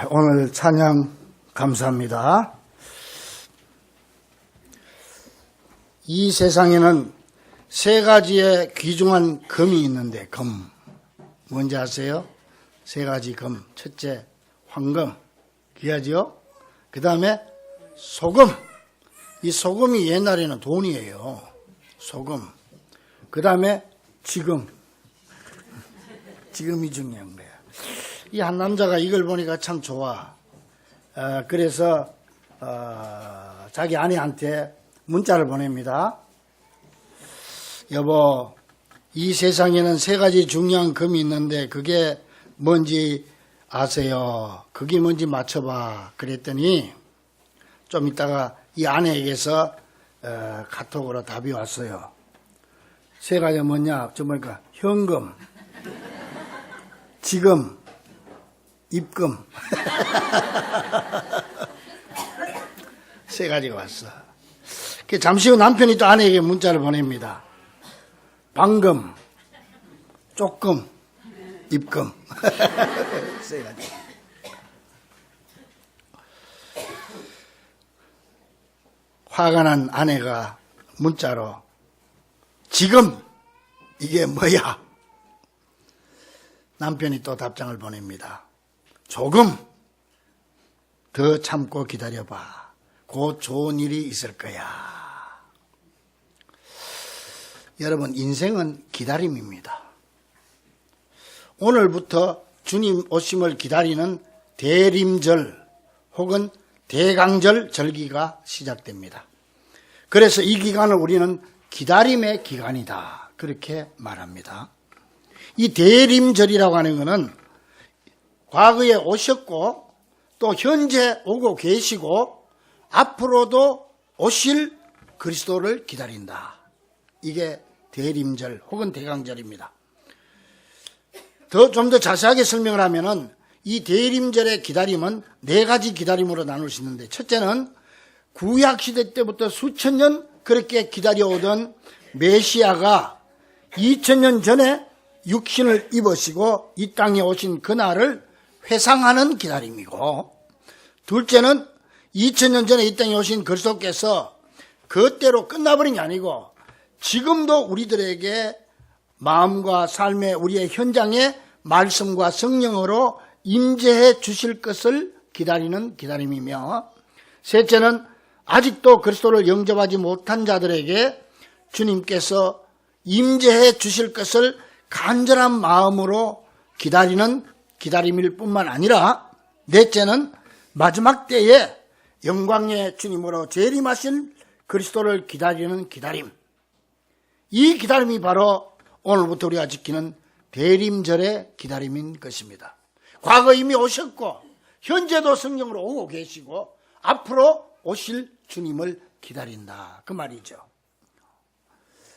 오늘 찬양 감사합니다. 이 세상에는 세 가지의 귀중한 금이 있는데, 금. 뭔지 아세요? 세 가지 금. 첫째, 황금. 귀하죠? 그 다음에 소금. 이 소금이 옛날에는 돈이에요. 소금. 그 다음에 지금. 지금이 중요한 거예요. 이 한 남자가 이걸 보니까 참 좋아. 그래서 자기 아내한테 문자를 보냅니다. 여보, 이 세상에는 세 가지 중요한 금이 있는데 그게 뭔지 아세요? 그게 뭔지 맞춰봐. 그랬더니 좀 있다가 이 아내에게서 카톡으로 답이 왔어요. 세 가지가 뭐냐? 저 뭐니까 현금, 지금, 입금. 세 가지가 왔어. 잠시 후 남편이 또 아내에게 문자를 보냅니다. 방금, 조금, 입금. 세 가지. 화가 난 아내가 문자로 지금 이게 뭐야? 남편이 또 답장을 보냅니다. 조금 더 참고 기다려봐. 곧 좋은 일이 있을 거야. 여러분, 인생은 기다림입니다. 오늘부터 주님 오심을 기다리는 대림절 혹은 대강절 절기가 시작됩니다. 그래서 이 기간을 우리는 기다림의 기간이다. 그렇게 말합니다. 이 대림절이라고 하는 것은 과거에 오셨고 또 현재 오고 계시고 앞으로도 오실 그리스도를 기다린다. 이게 대림절 혹은 대강절입니다. 좀 더 자세하게 설명을 하면은 이 대림절의 기다림은 네 가지 기다림으로 나눌 수 있는데, 첫째는 구약시대 때부터 수천 년 그렇게 기다려오던 메시아가 2000년 전에 육신을 입으시고 이 땅에 오신 그날을 회상하는 기다림이고, 둘째는 2000년 전에 이 땅에 오신 그리스도께서 그때로 끝나버린 게 아니고 지금도 우리들에게 마음과 삶의 우리의 현장에 말씀과 성령으로 임재해 주실 것을 기다리는 기다림이며, 셋째는 아직도 그리스도를 영접하지 못한 자들에게 주님께서 임재해 주실 것을 간절한 마음으로 기다리는 기다림일 뿐만 아니라, 넷째는 마지막 때에 영광의 주님으로 재림하실 그리스도를 기다리는 기다림. 이 기다림이 바로 오늘부터 우리가 지키는 대림절의 기다림인 것입니다. 과거 이미 오셨고 현재도 성령으로 오고 계시고 앞으로 오실 주님을 기다린다. 그 말이죠.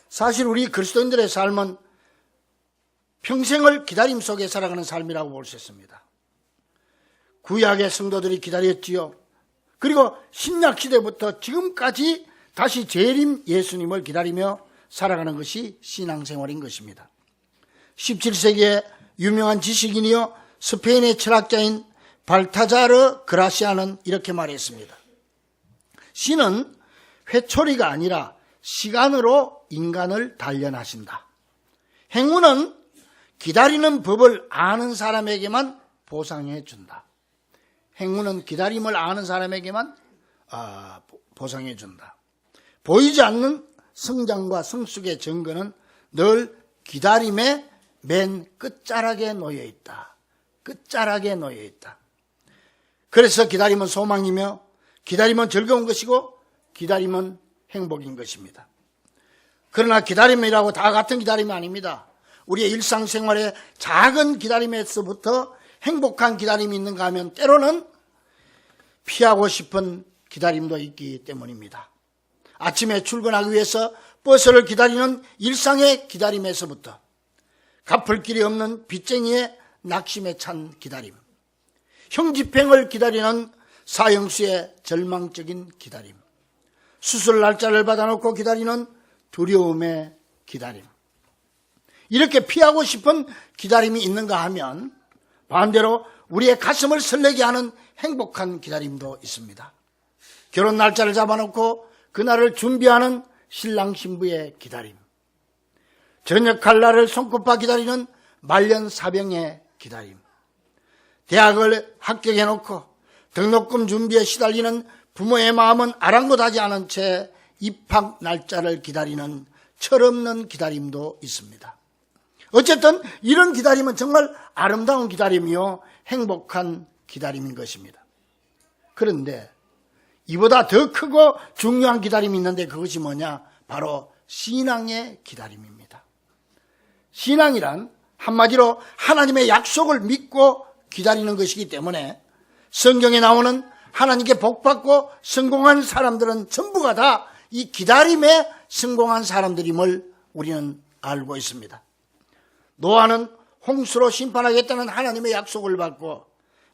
사실 우리 그리스도인들의 삶은 평생을 기다림 속에 살아가는 삶이라고 볼 수 있습니다. 구약의 성도들이 기다렸지요. 그리고 신약시대부터 지금까지 다시 재림 예수님을 기다리며 살아가는 것이 신앙생활인 것입니다. 17세기의 유명한 지식인이요 스페인의 철학자인 발타자르 그라시아는 이렇게 말했습니다. 신은 회초리가 아니라 시간으로 인간을 단련하신다. 행운은 기다리는 법을 아는 사람에게만 보상해 준다. 행운은 기다림을 아는 사람에게만 보상해 준다. 보이지 않는 성장과 성숙의 증거는 늘 기다림의 맨 끝자락에 놓여 있다. 끝자락에 놓여 있다. 그래서 기다림은 소망이며 기다림은 즐거운 것이고 기다림은 행복인 것입니다. 그러나 기다림이라고 다 같은 기다림이 아닙니다. 우리의 일상생활의 작은 기다림에서부터 행복한 기다림이 있는가 하면 때로는 피하고 싶은 기다림도 있기 때문입니다. 아침에 출근하기 위해서 버스를 기다리는 일상의 기다림에서부터 갚을 길이 없는 빚쟁이의 낙심에 찬 기다림, 형집행을 기다리는 사형수의 절망적인 기다림, 수술 날짜를 받아놓고 기다리는 두려움의 기다림, 이렇게 피하고 싶은 기다림이 있는가 하면 반대로 우리의 가슴을 설레게 하는 행복한 기다림도 있습니다. 결혼 날짜를 잡아놓고 그날을 준비하는 신랑 신부의 기다림, 전역할 날을 손꼽아 기다리는 말년 사병의 기다림, 대학을 합격해놓고 등록금 준비에 시달리는 부모의 마음은 아랑곳하지 않은 채 입학 날짜를 기다리는 철없는 기다림도 있습니다. 어쨌든 이런 기다림은 정말 아름다운 기다림이요, 행복한 기다림인 것입니다. 그런데 이보다 더 크고 중요한 기다림이 있는데 그것이 뭐냐? 바로 신앙의 기다림입니다. 신앙이란 한마디로 하나님의 약속을 믿고 기다리는 것이기 때문에 성경에 나오는 하나님께 복받고 성공한 사람들은 전부가 다 이 기다림에 성공한 사람들임을 우리는 알고 있습니다. 노아는 홍수로 심판하겠다는 하나님의 약속을 받고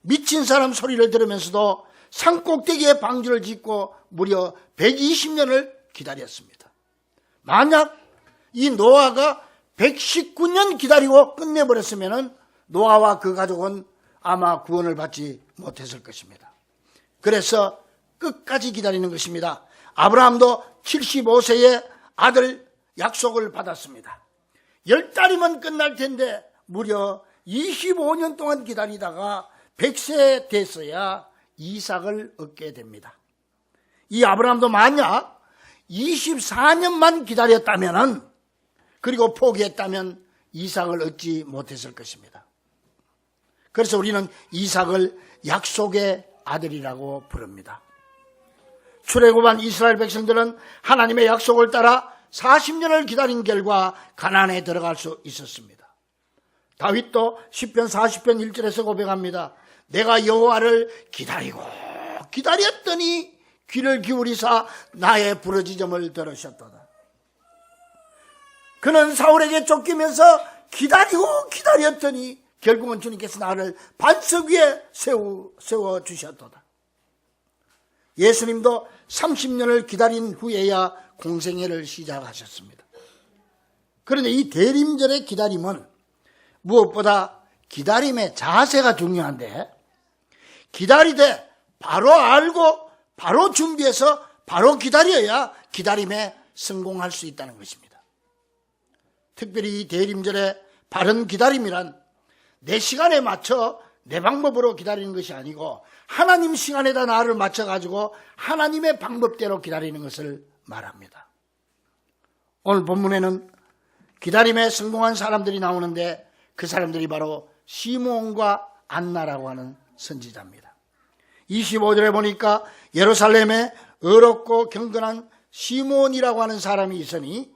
미친 사람 소리를 들으면서도 산꼭대기에 방주를 짓고 무려 120년을 기다렸습니다. 만약 이 노아가 119년 기다리고 끝내버렸으면 노아와 그 가족은 아마 구원을 받지 못했을 것입니다. 그래서 끝까지 기다리는 것입니다. 아브라함도 75세에 아들 약속을 받았습니다. 10달이면 끝날 텐데 무려 25년 동안 기다리다가 100세 됐어야 이삭을 얻게 됩니다. 이 아브라함도 만약 24년만 기다렸다면, 그리고 포기했다면 이삭을 얻지 못했을 것입니다. 그래서 우리는 이삭을 약속의 아들이라고 부릅니다. 출애굽한 이스라엘 백성들은 하나님의 약속을 따라 40년을 기다린 결과 가나안에 들어갈 수 있었습니다. 다윗도 시편 40편 1절에서 고백합니다. 내가 여호와를 기다리고 기다렸더니 귀를 기울이사 나의 부르짖음을 들으셨도다. 그는 사울에게 쫓기면서 기다리고 기다렸더니 결국은 주님께서 나를 반석 위에 세워주셨도다. 예수님도 30년을 기다린 후에야 공생애를 시작하셨습니다. 그런데 이 대림절의 기다림은 무엇보다 기다림의 자세가 중요한데, 기다리되 바로 알고 바로 준비해서 바로 기다려야 기다림에 성공할 수 있다는 것입니다. 특별히 이 대림절의 바른 기다림이란 내 시간에 맞춰 내 방법으로 기다리는 것이 아니고 하나님 시간에다 나를 맞춰가지고 하나님의 방법대로 기다리는 것을 말합니다. 오늘 본문에는 기다림에 성공한 사람들이 나오는데 그 사람들이 바로 시므온과 안나라고 하는 선지자입니다. 25절에 보니까 예루살렘에 어렵고 경건한 시므온이라고 하는 사람이 있으니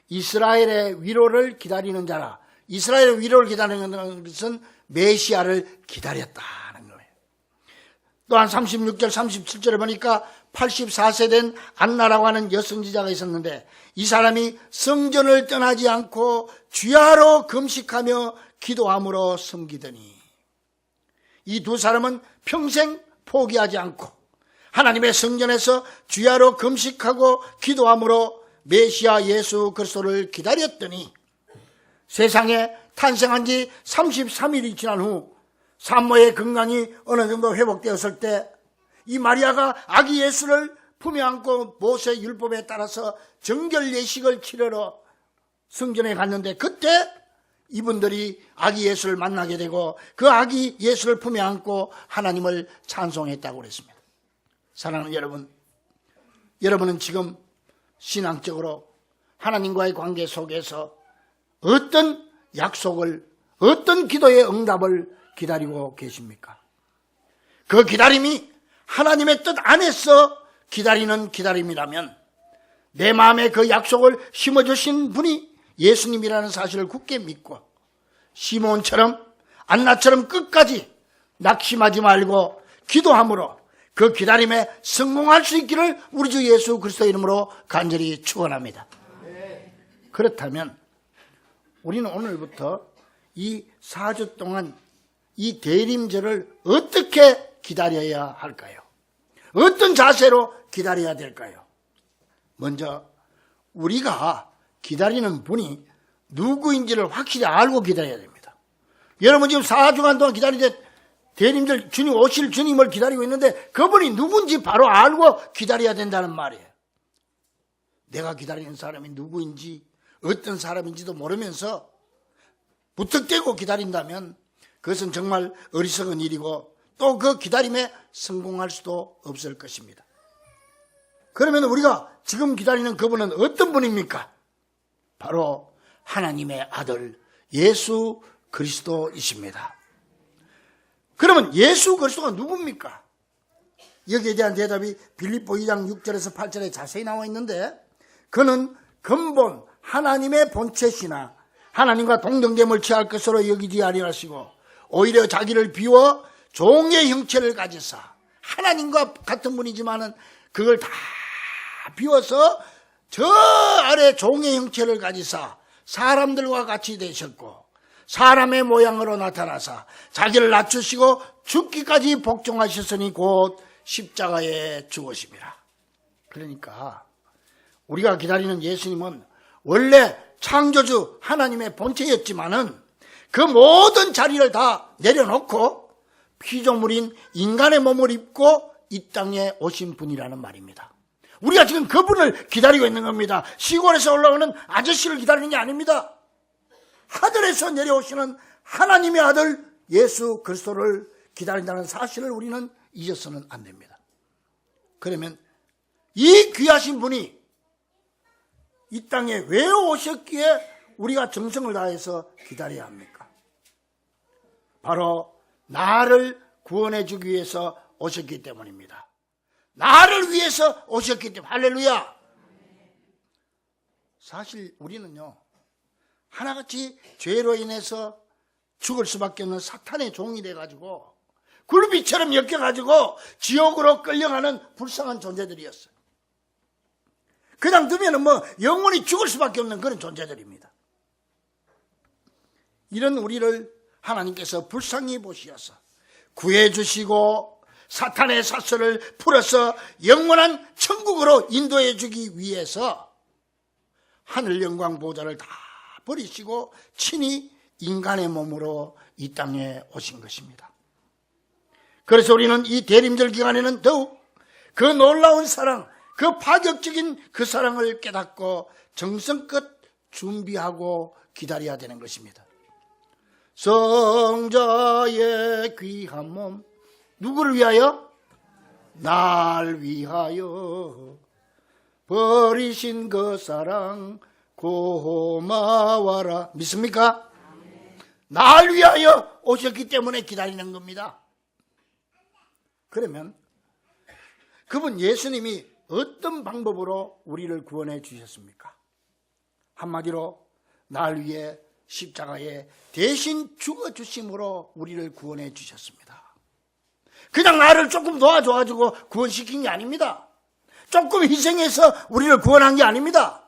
이스라엘의 위로를 기다리는 자라. 이스라엘의 위로를 기다리는 것은 메시아를 기다렸다는 거예요. 또한 36절 37절에 보니까 84세 된 안나라고 하는 여선지자가 있었는데 이 사람이 성전을 떠나지 않고 주야로 금식하며 기도함으로 섬기더니, 이 두 사람은 평생 포기하지 않고 하나님의 성전에서 주야로 금식하고 기도함으로 메시아 예수 그리스도를 기다렸더니 세상에 탄생한 지 33일이 지난 후 산모의 건강이 어느 정도 회복되었을 때 이 마리아가 아기 예수를 품에 안고 모세 율법에 따라서 정결 예식을 치르러 성전에 갔는데, 그때 이분들이 아기 예수를 만나게 되고 그 아기 예수를 품에 안고 하나님을 찬송했다고 그랬습니다. 사랑하는 여러분, 여러분은 지금 신앙적으로 하나님과의 관계 속에서 어떤 약속을, 어떤 기도의 응답을 기다리고 계십니까? 그 기다림이 하나님의 뜻 안에서 기다리는 기다림이라면 내 마음에 그 약속을 심어주신 분이 예수님이라는 사실을 굳게 믿고 시몬처럼 안나처럼 끝까지 낙심하지 말고 기도함으로 그 기다림에 성공할 수 있기를 우리 주 예수 그리스도 이름으로 간절히 축원합니다. 그렇다면 우리는 오늘부터 이 4주 동안 이 대림절을 어떻게 기다려야 할까요? 어떤 자세로 기다려야 될까요? 먼저 우리가 기다리는 분이 누구인지를 확실히 알고 기다려야 됩니다. 여러분 지금 4주간 동안 기다리는데 대림절 주님 오실 주님을 기다리고 있는데 그분이 누군지 바로 알고 기다려야 된다는 말이에요. 내가 기다리는 사람이 누구인지 어떤 사람인지도 모르면서 무턱대고 기다린다면 그것은 정말 어리석은 일이고 또 그 기다림에 성공할 수도 없을 것입니다. 그러면 우리가 지금 기다리는 그분은 어떤 분입니까? 바로 하나님의 아들 예수 그리스도이십니다. 그러면 예수 그리스도가 누굽니까? 여기에 대한 대답이 빌립보 2장 6절에서 8절에 자세히 나와 있는데 그는 근본 하나님의 본체시나 하나님과 동등됨을 취할 것으로 여기지 아니하시고 오히려 자기를 비워 종의 형체를 가지사 하나님과 같은 분이지만은 그걸 다 비워서 저 아래 종의 형체를 가지사 사람들과 같이 되셨고 사람의 모양으로 나타나사 자기를 낮추시고 죽기까지 복종하셨으니 곧 십자가에 죽으심이라. 그러니까 우리가 기다리는 예수님은 원래 창조주 하나님의 본체였지만은 그 모든 자리를 다 내려놓고 피조물인 인간의 몸을 입고 이 땅에 오신 분이라는 말입니다. 우리가 지금 그분을 기다리고 있는 겁니다. 시골에서 올라오는 아저씨를 기다리는 게 아닙니다. 하늘에서 내려오시는 하나님의 아들 예수 그리스도를 기다린다는 사실을 우리는 잊어서는 안 됩니다. 그러면 이 귀하신 분이 이 땅에 왜 오셨기에 우리가 정성을 다해서 기다려야 합니까? 바로 나를 구원해 주기 위해서 오셨기 때문입니다. 나를 위해서 오셨기 때문에 할렐루야. 사실 우리는요 하나같이 죄로 인해서 죽을 수밖에 없는 사탄의 종이 돼가지고 굴비처럼 엮여가지고 지옥으로 끌려가는 불쌍한 존재들이었어요. 그냥 두면은 영원히 죽을 수밖에 없는 그런 존재들입니다. 이런 우리를 하나님께서 불쌍히 보시어서 구해주시고 사탄의 사슬을 풀어서 영원한 천국으로 인도해 주기 위해서 하늘 영광 보좌를 다 버리시고 친히 인간의 몸으로 이 땅에 오신 것입니다. 그래서 우리는 이 대림절 기간에는 더욱 그 놀라운 사랑, 그 파격적인 그 사랑을 깨닫고 정성껏 준비하고 기다려야 되는 것입니다. 성자의 귀한 몸, 누구를 위하여? 날 위하여 버리신 그 사랑 고마워라. 믿습니까? 날 위하여 오셨기 때문에 기다리는 겁니다. 그러면 그분 예수님이 어떤 방법으로 우리를 구원해 주셨습니까? 한마디로 날 위해 십자가에 대신 죽어주심으로 우리를 구원해 주셨습니다. 그냥 나를 조금 도와줘가지고 구원시킨 게 아닙니다. 조금 희생해서 우리를 구원한 게 아닙니다.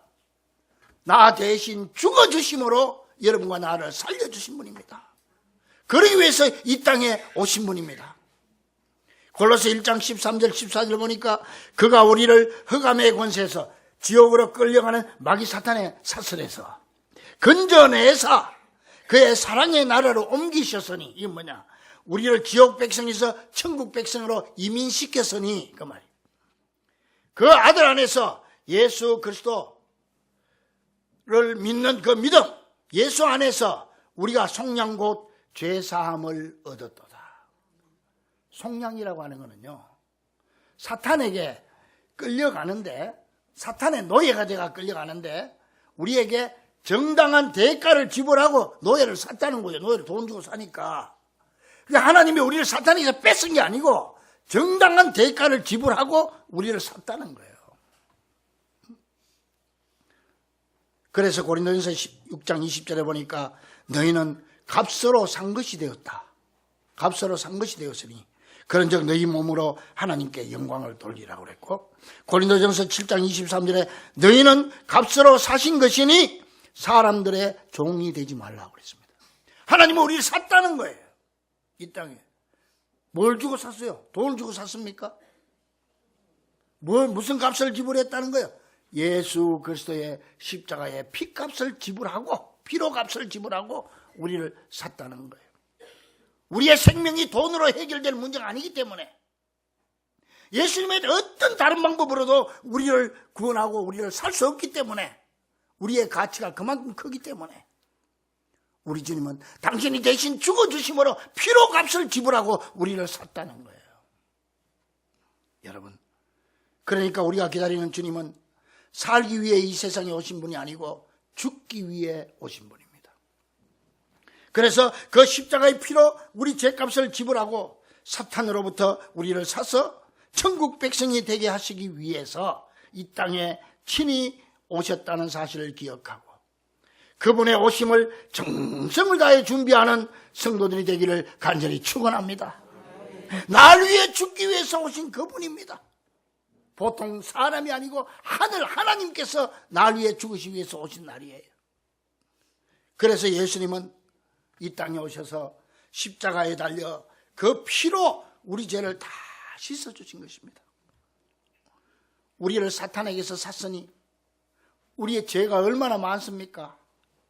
나 대신 죽어주심으로 여러분과 나를 살려주신 분입니다. 그러기 위해서 이 땅에 오신 분입니다. 골로새 1장 13절 14절 보니까 그가 우리를 흑암의 권세에서 지옥으로 끌려가는 마귀 사탄의 사슬에서 건져내사 그의 사랑의 나라로 옮기셨으니, 이게 뭐냐, 우리를 지옥 백성에서 천국 백성으로 이민시켰으니 그 말이에요. 그 아들 안에서 예수 그리스도를 믿는 그 믿음, 예수 안에서 우리가 속량 곧 죄사함을 얻었도다. 속량이라고 하는 거는요, 사탄에게 끌려가는데, 사탄의 노예가 돼가 끌려가는데 우리에게 정당한 대가를 지불하고 노예를 샀다는 거예요. 노예를 돈 주고 사니까. 하나님이 우리를 사탄에게서 뺏은 게 아니고 정당한 대가를 지불하고 우리를 샀다는 거예요. 그래서 고린도전서 6장 20절에 보니까 너희는 값으로 산 것이 되었다. 값으로 산 것이 되었으니 그런즉 너희 몸으로 하나님께 영광을 돌리라고 그랬고, 고린도전서 7장 23절에 너희는 값으로 사신 것이니 사람들의 종이 되지 말라고 그랬습니다. 하나님은 우리를 샀다는 거예요. 이 땅에. 뭘 주고 샀어요? 돈을 주고 샀습니까? 무슨 값을 지불했다는 거예요? 예수 그리스도의 십자가의 피값을 지불하고, 피로 값을 지불하고 우리를 샀다는 거예요. 우리의 생명이 돈으로 해결될 문제가 아니기 때문에 예수님의 어떤 다른 방법으로도 우리를 구원하고 우리를 살 수 없기 때문에 우리의 가치가 그만큼 크기 때문에 우리 주님은 당신이 대신 죽어주심으로 피로값을 지불하고 우리를 샀다는 거예요. 여러분, 그러니까 우리가 기다리는 주님은 살기 위해 이 세상에 오신 분이 아니고 죽기 위해 오신 분입니다. 그래서 그 십자가의 피로 우리 죄값을 지불하고 사탄으로부터 우리를 사서 천국 백성이 되게 하시기 위해서 이 땅에 친히 오셨다는 사실을 기억하고 그분의 오심을 정성을 다해 준비하는 성도들이 되기를 간절히 축원합니다. 날 위해 죽기 위해서 오신 그분입니다. 보통 사람이 아니고 하늘 하나님께서 날 위해 죽으시기 위해서 오신 날이에요. 그래서 예수님은 이 땅에 오셔서 십자가에 달려 그 피로 우리 죄를 다 씻어주신 것입니다. 우리를 사탄에게서 샀으니 우리의 죄가 얼마나 많습니까?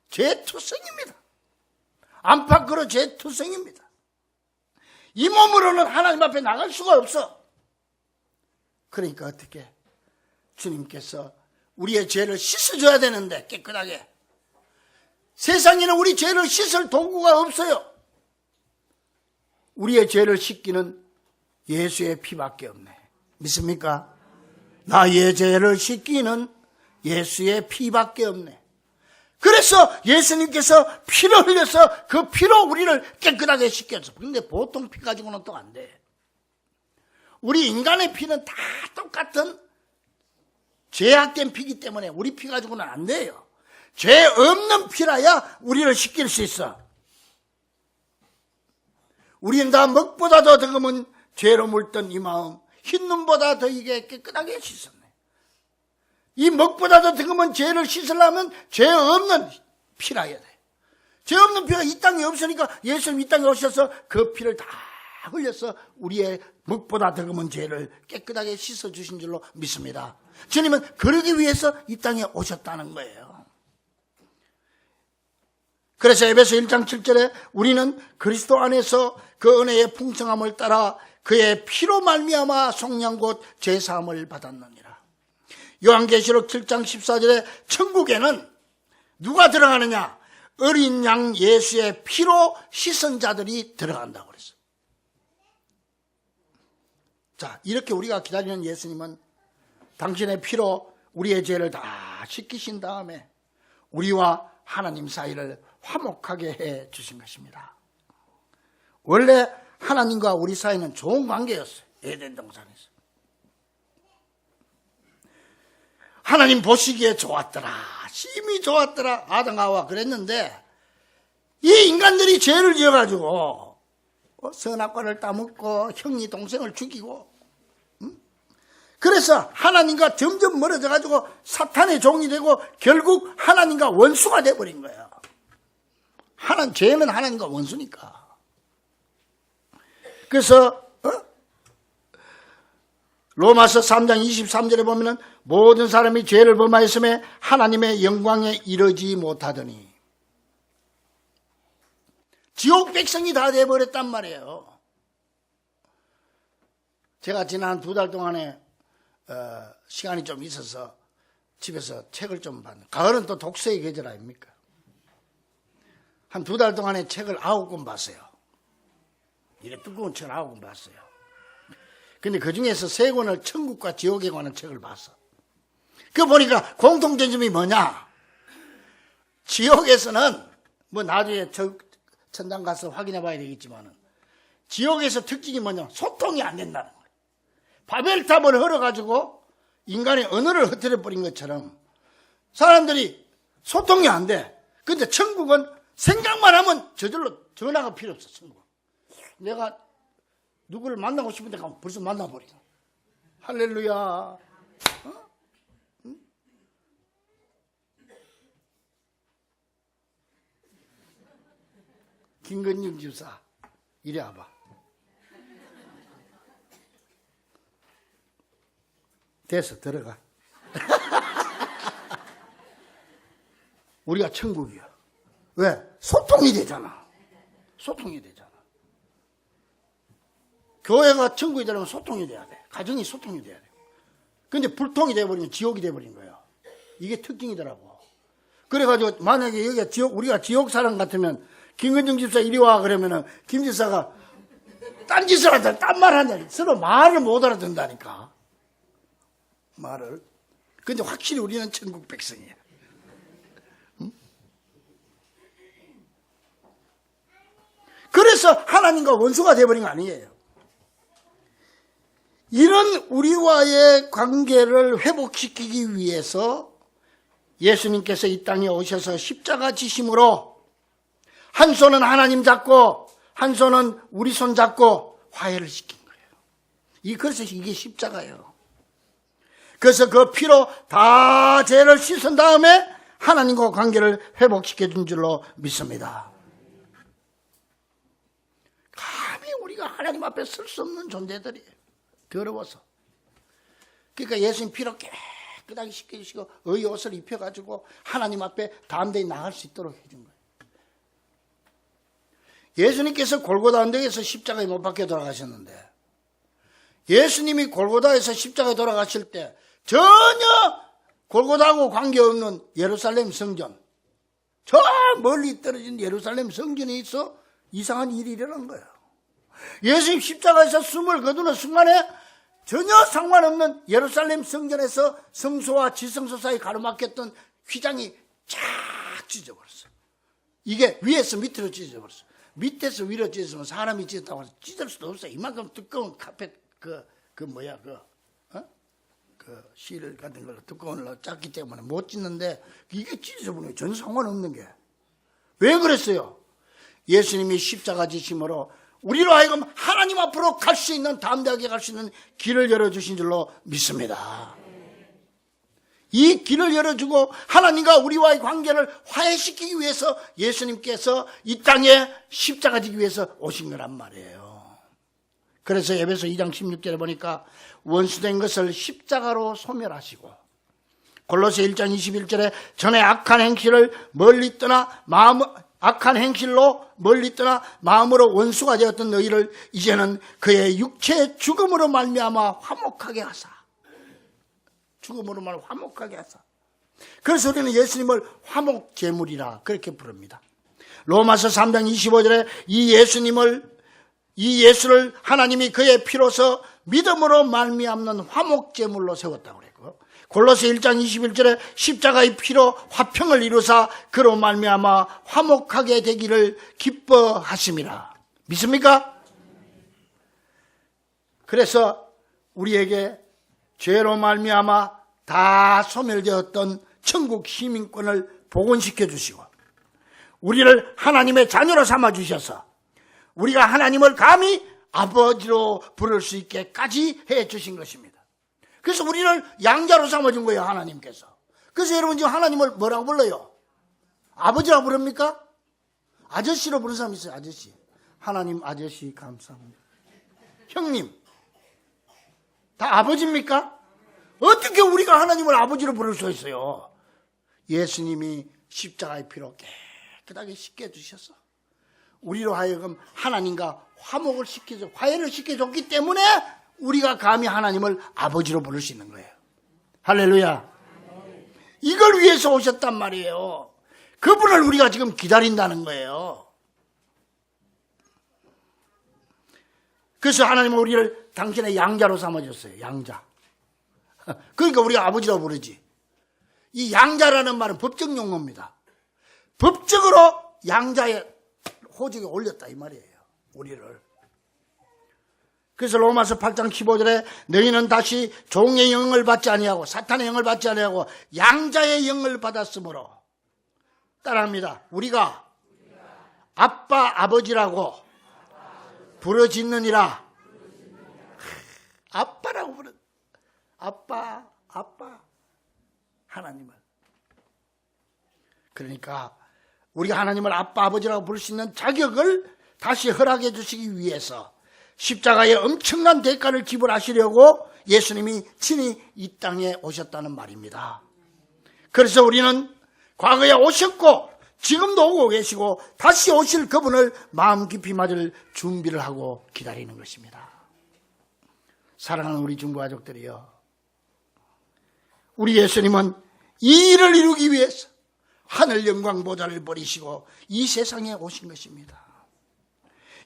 죄투성입니다. 안팎으로 죄투성입니다. 이 몸으로는 하나님 앞에 나갈 수가 없어. 그러니까 어떻게? 주님께서 우리의 죄를 씻어줘야 되는데 깨끗하게. 세상에는 우리 죄를 씻을 도구가 없어요. 우리의 죄를 씻기는 예수의 피밖에 없네. 믿습니까? 나의 죄를 씻기는 예수의 피밖에 없네. 그래서 예수님께서 피를 흘려서 그 피로 우리를 깨끗하게 씻겼어. 그런데 보통 피 가지고는 또 안 돼. 우리 인간의 피는 다 똑같은 죄악된 피이기 때문에 우리 피 가지고는 안 돼요. 죄 없는 피라야 우리를 씻길 수 있어. 우리는 다 먹보다 더 득으면 죄로 물던 이 마음, 흰 눈보다 더 이게 깨끗하게 씻었네. 이 먹보다 더 득으면 죄를 씻으려면 죄 없는 피라야 돼. 죄 없는 피가 이 땅에 없으니까 예수님 이 땅에 오셔서 그 피를 다 흘려서 우리의 먹보다 득으면 죄를 깨끗하게 씻어주신 줄로 믿습니다. 주님은 그러기 위해서 이 땅에 오셨다는 거예요. 그래서 에베소 1장 7절에 우리는 그리스도 안에서 그 은혜의 풍성함을 따라 그의 피로 말미암아 속량 곧 죄사함을 받았느니라. 요한계시록 7장 14절에 천국에는 누가 들어가느냐? 어린 양 예수의 피로 씻은 자들이 들어간다고 그랬어요. 자, 이렇게 우리가 기다리는 예수님은 당신의 피로 우리의 죄를 다 씻기신 다음에 우리와 하나님 사이를 화목하게 해 주신 것입니다. 원래 하나님과 우리 사이는 좋은 관계였어요. 에덴 동산에서. 하나님 보시기에 좋았더라. 심히 좋았더라. 아담 하와 그랬는데 이 인간들이 죄를 지어가지고 선악과를 따먹고 형이 동생을 죽이고 그래서 하나님과 점점 멀어져가지고 사탄의 종이 되고 결국 하나님과 원수가 돼버린 거예요. 죄는 하나님과 원수니까. 그래서 로마서 3장 23절에 보면은 모든 사람이 죄를 범하였음에 하나님의 영광에 이르지 못하더니 지옥 백성이 다 돼버렸단 말이에요. 제가 지난 2달 동안에 시간이 좀 있어서 집에서 책을 좀 봤는데 가을은 또 독서의 계절 아닙니까? 한 2달 동안에 책을 9권 봤어요. 이래 두꺼운 책을 9권 봤어요. 근데 그 중에서 3권을 천국과 지옥에 관한 책을 봤어. 그 보니까 공통점이 뭐냐? 지옥에서는 뭐 나중에 천당 가서 확인해 봐야 되겠지만은 지옥에서 특징이 뭐냐? 소통이 안 된다는 거예요. 바벨탑을 헐어가지고 인간의 언어를 흩어져 버린 것처럼 사람들이 소통이 안 돼. 근데 천국은 생각만 하면 저절로 전화가 필요 없어. 천국은. 내가 누구를 만나고 싶은데 가면 벌써 만나버리고. 할렐루야. 어? 응? 김건영 집사 이리 와봐. 됐어, 들어가. 우리가 천국이야. 왜? 소통이 되잖아. 소통이 되잖아. 교회가 천국이 되려면 소통이 돼야 돼. 가정이 소통이 돼야 돼. 근데 불통이 돼버리면 지옥이 돼버린 거예요. 이게 특징이더라고. 그래가지고 만약에 여기가 우리가 지옥 사람 같으면 김건중 집사 이리 와 그러면은 김 집사가 딴 짓을 한다, 딴 말 한다. 서로 말을 못 알아듣는다니까. 말을. 근데 확실히 우리는 천국 백성이에요. 응? 그래서 하나님과 원수가 돼버린 거 아니에요. 이런 우리와의 관계를 회복시키기 위해서 예수님께서 이 땅에 오셔서 십자가 지심으로 한 손은 하나님 잡고 한 손은 우리 손 잡고 화해를 시킨 거예요. 그래서 이게 십자가예요. 그래서 그 피로 다 죄를 씻은 다음에 하나님과 관계를 회복시켜 준 줄로 믿습니다. 감히 우리가 하나님 앞에 설 수 없는 존재들이에요. 더러워서. 그러니까 예수님 피로 깨끗하게 씻겨주시고 의의 옷을 입혀가지고 하나님 앞에 담대히 나갈 수 있도록 해준 거예요. 예수님께서 골고다 언덕에서 십자가에 못 박혀 돌아가셨는데 예수님이 골고다에서 십자가에 돌아가실 때 전혀 골고다하고 관계없는 예루살렘 성전, 저 멀리 떨어진 예루살렘 성전에 있어 이상한 일이 일어난 거예요. 예수님 십자가에서 숨을 거두는 순간에 전혀 상관없는 예루살렘 성전에서 성소와 지성소 사이 가로막혔던 휘장이 쫙 찢어버렸어요. 이게 위에서 밑으로 찢어버렸어요. 밑에서 위로 찢었으면 사람이 찢었다고 해서 찢을 수도 없어요. 이만큼 두꺼운 카펫 실 같은 걸로 두꺼운 걸로 짰기 때문에 못 찢는데 이게 찢어버리면 전혀 상관없는 게. 왜 그랬어요? 예수님이 십자가 지심으로 우리로 하여금 하나님 앞으로 갈 수 있는, 담대하게 갈 수 있는 길을 열어주신 줄로 믿습니다. 이 길을 열어주고 하나님과 우리와의 관계를 화해시키기 위해서 예수님께서 이 땅에 십자가 지기 위해서 오신 거란 말이에요. 그래서 에베소 2장 16절에 보니까 원수된 것을 십자가로 소멸하시고, 골로새 1장 21절에 전에 악한 행실로 멀리 떠나 마음으로 원수가 되었던 너희를 이제는 그의 육체의 죽음으로 말미암아 화목하게 하사. 죽음으로 말 화목하게 하사. 그래서 우리는 예수님을 화목제물이라 그렇게 부릅니다. 로마서 3장 25절에 이 예수를 하나님이 그의 피로서 믿음으로 말미암는 화목제물로 세웠다고 그랬고, 골로새 1장 21절에 십자가의 피로 화평을 이루사 그로 말미암아 화목하게 되기를 기뻐하심이라. 믿습니까? 그래서 우리에게 죄로 말미암아 다 소멸되었던 천국 시민권을 복원시켜 주시고 우리를 하나님의 자녀로 삼아 주셔서 우리가 하나님을 감히 아버지로 부를 수 있게까지 해 주신 것입니다. 그래서 우리를 양자로 삼아준 거예요, 하나님께서. 그래서 여러분 지금 하나님을 뭐라고 불러요? 아버지라고 부릅니까? 아저씨로 부르는 사람 있어요, 아저씨. 하나님 아저씨 감사합니다. 형님. 다 아버지입니까? 어떻게 우리가 하나님을 아버지로 부를 수 있어요? 예수님이 십자가의 피로 깨끗하게 씻겨주셔서 우리로 하여금 하나님과 화해를 시켜줬기 때문에 우리가 감히 하나님을 아버지로 부를 수 있는 거예요. 할렐루야. 이걸 위해서 오셨단 말이에요. 그분을 우리가 지금 기다린다는 거예요. 그래서 하나님은 우리를 당신의 양자로 삼아줬어요. 양자. 그러니까 우리가 아버지라고 부르지. 이 양자라는 말은 법적 용어입니다. 법적으로 양자의 호적에 올렸다 이 말이에요, 우리를. 그래서 로마서 8장 15절에 너희는 다시 종의 영을 받지 아니하고 사탄의 영을 받지 아니하고 양자의 영을 받았으므로, 따라합니다, 우리가 아빠 아버지라고 부르짖느니라. 아빠라고 부르, 아빠 하나님을. 그러니까 우리가 하나님을 아빠 아버지라고 부를 수 있는 자격을 다시 허락해 주시기 위해서 십자가에 엄청난 대가를 지불하시려고 예수님이 친히 이 땅에 오셨다는 말입니다. 그래서 우리는 과거에 오셨고 지금도 오고 계시고 다시 오실 그분을 마음 깊이 맞을 준비를 하고 기다리는 것입니다. 사랑하는 우리 중보 가족들이여, 우리 예수님은 이 일을 이루기 위해서 하늘 영광 보좌를 버리시고 이 세상에 오신 것입니다.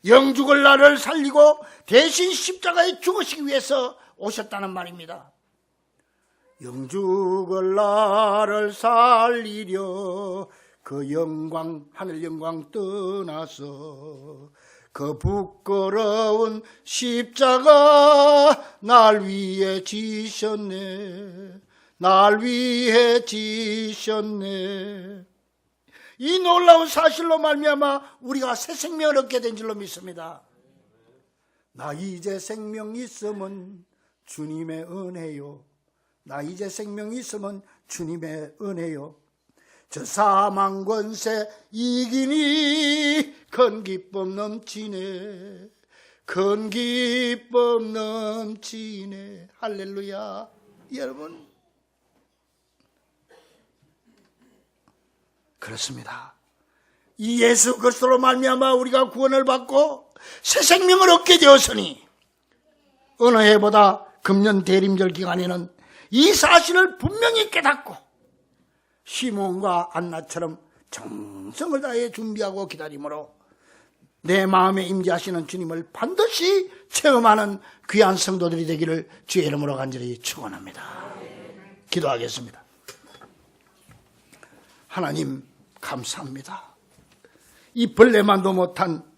영죽을 나를 살리고 대신 십자가에 죽으시기 위해서 오셨다는 말입니다. 영죽을 나를 살리려 그 영광, 하늘 영광 떠나서 그 부끄러운 십자가 날 위해 지셨네. 날 위해 지셨네. 이 놀라운 사실로 말미암아 우리가 새 생명을 얻게 된 줄로 믿습니다. 나 이제 생명 있으면 주님의 은혜요. 나 이제 생명 있으면 주님의 은혜요. 저 사망 권세 이기니 큰 기쁨 넘치네. 큰 기쁨 넘치네. 할렐루야. 여러분, 그렇습니다. 이 예수 그리스도로 말미암아 우리가 구원을 받고 새 생명을 얻게 되었으니 어느 해보다 금년 대림절 기간에는 이 사실을 분명히 깨닫고 시몬과 안나처럼 정성을 다해 준비하고 기다림으로 내 마음에 임재하시는 주님을 반드시 체험하는 귀한 성도들이 되기를 주의 이름으로 간절히 축원합니다. 기도하겠습니다. 하나님 감사합니다. 이 벌레만도 못한